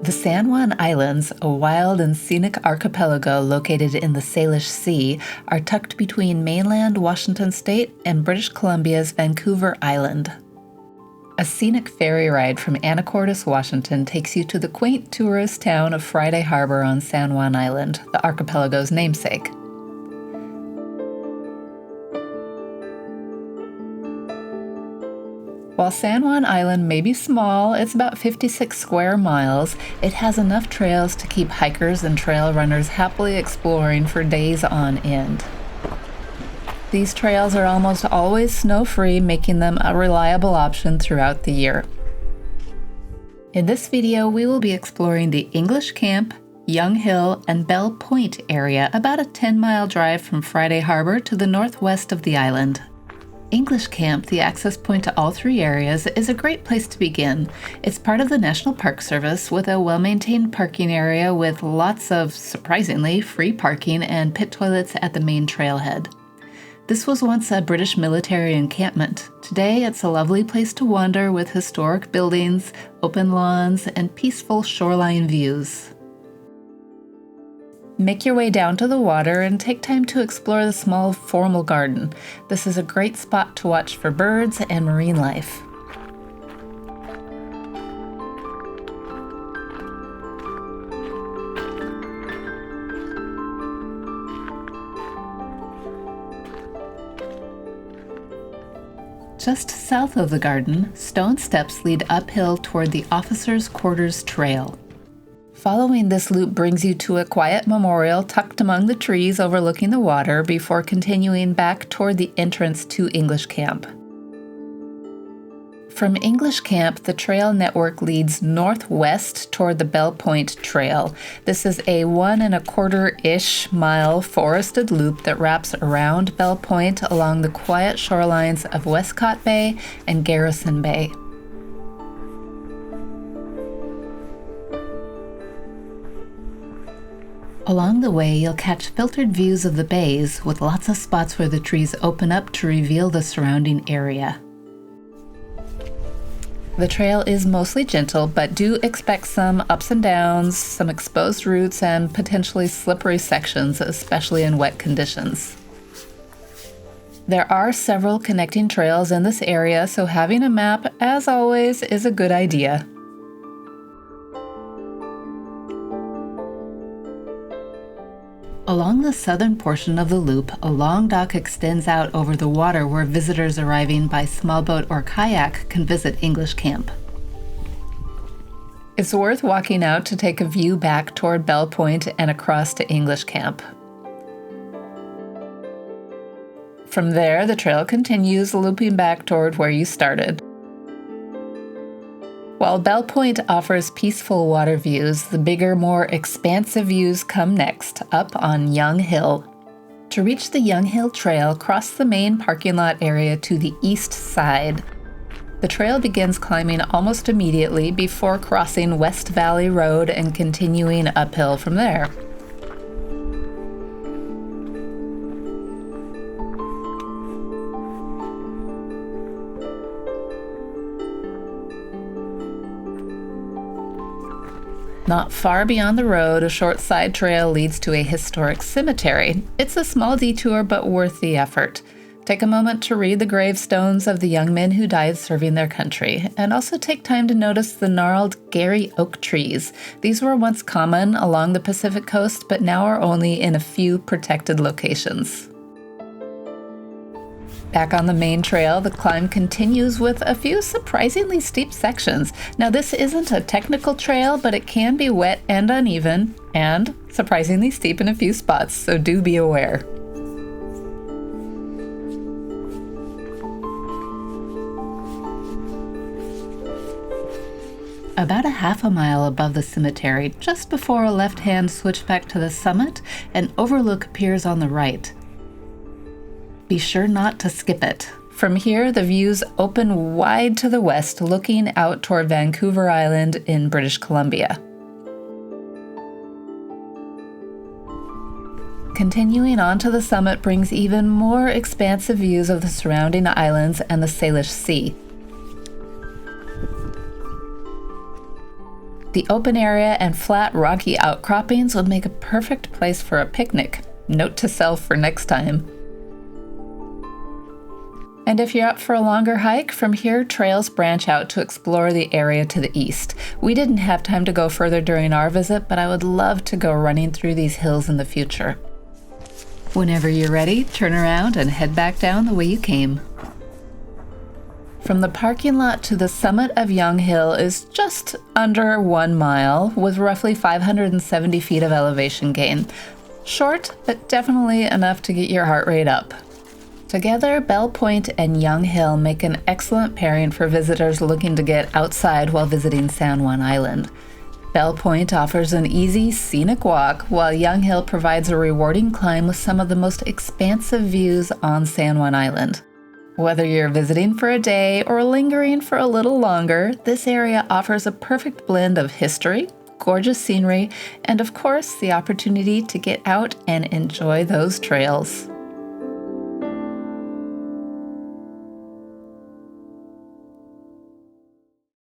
The San Juan Islands, a wild and scenic archipelago located in the Salish Sea, are tucked between mainland Washington state and British Columbia's Vancouver Island. A scenic ferry ride from Anacortes, Washington takes you to the quaint tourist town of Friday Harbor on San Juan Island, the archipelago's namesake. While San Juan Island may be small, it's about 56 square miles, it has enough trails to keep hikers and trail runners happily exploring for days on end. These trails are almost always snow-free, making them a reliable option throughout the year. In this video, we will be exploring the English Camp, Young Hill, and Bell Point area, about a 10-mile drive from Friday Harbor to the northwest of the island. English Camp, the access point to all three areas, is a great place to begin. It's part of the National Park Service with a well-maintained parking area with lots of, surprisingly, free parking and pit toilets at the main trailhead. This was once a British military encampment. Today, it's a lovely place to wander with historic buildings, open lawns, and peaceful shoreline views. Make your way down to the water and take time to explore the small formal garden. This is a great spot to watch for birds and marine life. Just south of the garden, stone steps lead uphill toward the Officers' Quarters Trail. Following this loop brings you to a quiet memorial tucked among the trees overlooking the water before continuing back toward the entrance to English Camp. From English Camp, the trail network leads northwest toward the Bell Point Trail. This is a 1.25-ish mile forested loop that wraps around Bell Point along the quiet shorelines of Westcott Bay and Garrison Bay. Along the way, you'll catch filtered views of the bays with lots of spots where the trees open up to reveal the surrounding area. The trail is mostly gentle, but do expect some ups and downs, some exposed roots, and potentially slippery sections, especially in wet conditions. There are several connecting trails in this area, so having a map, as always, is a good idea. Along the southern portion of the loop, a long dock extends out over the water where visitors arriving by small boat or kayak can visit English Camp. It's worth walking out to take a view back toward Bell Point and across to English Camp. From there, the trail continues, looping back toward where you started. While Bell Point offers peaceful water views, the bigger, more expansive views come next, up on Young Hill. To reach the Young Hill Trail, cross the main parking lot area to the east side. The trail begins climbing almost immediately before crossing West Valley Road and continuing uphill from there. Not far beyond the road, a short side trail leads to a historic cemetery. It's a small detour, but worth the effort. Take a moment to read the gravestones of the young men who died serving their country, and also take time to notice the gnarled Gary oak trees. These were once common along the Pacific coast, but now are only in a few protected locations. Back on the main trail, the climb continues with a few surprisingly steep sections. Now, this isn't a technical trail, but it can be wet and uneven, and surprisingly steep in a few spots, so do be aware. About a half a mile above the cemetery, just before a left-hand switchback to the summit, an overlook appears on the right. Be sure not to skip it. From here, the views open wide to the west, looking out toward Vancouver Island in British Columbia. Continuing on to the summit brings even more expansive views of the surrounding islands and the Salish Sea. The open area and flat, rocky outcroppings would make a perfect place for a picnic. Note to self for next time. And if you're up for a longer hike, from here trails branch out to explore the area to the east. We didn't have time to go further during our visit, but I would love to go running through these hills in the future. Whenever you're ready, turn around and head back down the way you came. From the parking lot to the summit of Young Hill is just under 1 mile, with roughly 570 feet of elevation gain. Short, but definitely enough to get your heart rate up. Together, Bell Point and Young Hill make an excellent pairing for visitors looking to get outside while visiting San Juan Island. Bell Point offers an easy, scenic walk, while Young Hill provides a rewarding climb with some of the most expansive views on San Juan Island. Whether you're visiting for a day or lingering for a little longer, this area offers a perfect blend of history, gorgeous scenery, and of course, the opportunity to get out and enjoy those trails.